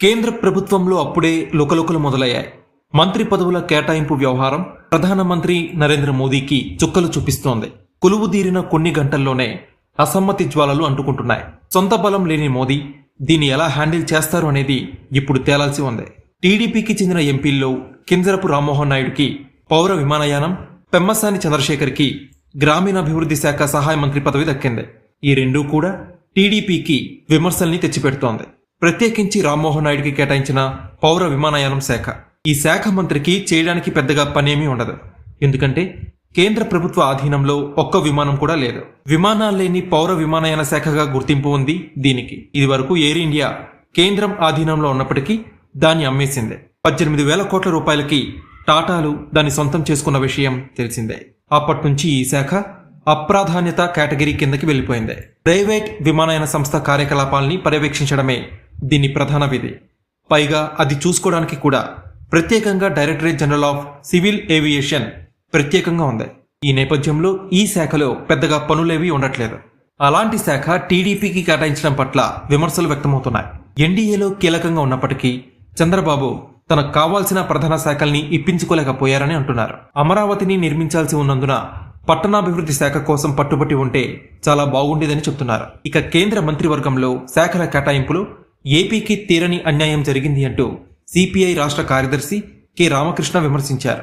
కేంద్ర ప్రభుత్వంలో అప్పుడే లుకలుకలు మొదలయ్యాయి. మంత్రి పదవుల కేటాయింపు వ్యవహారం ప్రధానమంత్రి నరేంద్ర మోదీకి చుక్కలు చూపిస్తోంది. కొలువుదీరిన కొన్ని గంటల్లోనే అసమ్మతి జ్వాలలు అంటుకుంటున్నాయి. సొంత బలం లేని మోదీ దీన్ని ఎలా హ్యాండిల్ చేస్తారు అనేది ఇప్పుడు తేలాల్సి ఉంది. టీడీపీకి చెందిన ఎంపీల్లో కింజరపు రామ్మోహన్ నాయుడుకి పౌర విమానయానం, పెమ్మసాని చంద్రశేఖర్కి గ్రామీణాభివృద్ధి శాఖ సహాయ మంత్రి పదవి దక్కింది. ఈ రెండూ కూడా టీడీపీకి విమర్శల్ని తెచ్చిపెడుతోంది. ప్రత్యేకించి రామ్మోహన్ నాయుడుకి కేటాయించిన పౌర విమానయానం శాఖ. ఈ శాఖ మంత్రికి చేయడానికి పెద్దగా పనేమీ ఉండదు. ఎందుకంటే కేంద్ర ప్రభుత్వ ఆధీనంలో ఒక్క విమానం కూడా లేదు. విమానాల్లేని పౌర విమానయాన శాఖగా గుర్తింపు ఉంది దీనికి. ఇది వరకు ఎయిర్ ఇండియా కేంద్రం ఆధీనంలో ఉన్నప్పటికీ దాన్ని అమ్మేసిందే. 18,000 కోట్ల రూపాయలకి టాటాలు దాన్ని సొంతం చేసుకున్న విషయం తెలిసిందే. అప్పటి నుంచి ఈ శాఖ అప్రాధాన్యత కేటగిరీ కిందకి వెళ్లిపోయింది. ప్రైవేట్ విమానయాన సంస్థ కార్యకలాపాల్ని పర్యవేక్షించడమే దీని ప్రధాన విధి. పైగా అది చూసుకోవడానికి కూడా ప్రత్యేకంగా directorate general of civil aviation ప్రత్యేకంగా ఉంది. ఈ నేపథ్యంలో ఈ శాఖలో పెద్దగా పనులేవీ ఉండట్లేదు. అలాంటి శాఖ టీడీపీకి కేటాయించడం పట్ల విమర్శలు వ్యక్తమవుతున్నాయి. ఎన్డీఏలో కీలకంగా ఉన్నప్పటికీ చంద్రబాబు తనకు కావాల్సిన ప్రధాన శాఖల్ని ఇప్పించుకోలేకపోయారని అంటున్నారు. అమరావతిని నిర్మించాల్సి ఉన్నందున పట్టణాభివృద్ధి శాఖ కోసం పట్టుబట్టి ఉంటే చాలా బాగుండేదని చెప్తున్నారు. ఇక కేంద్ర మంత్రివర్గంలో శాఖల కేటాయింపులో ఏపీకి తీరని అన్యాయం జరిగింది అంటూ సిపిఐ రాష్ట్ర కార్యదర్శి కె రామకృష్ణ విమర్శించారు.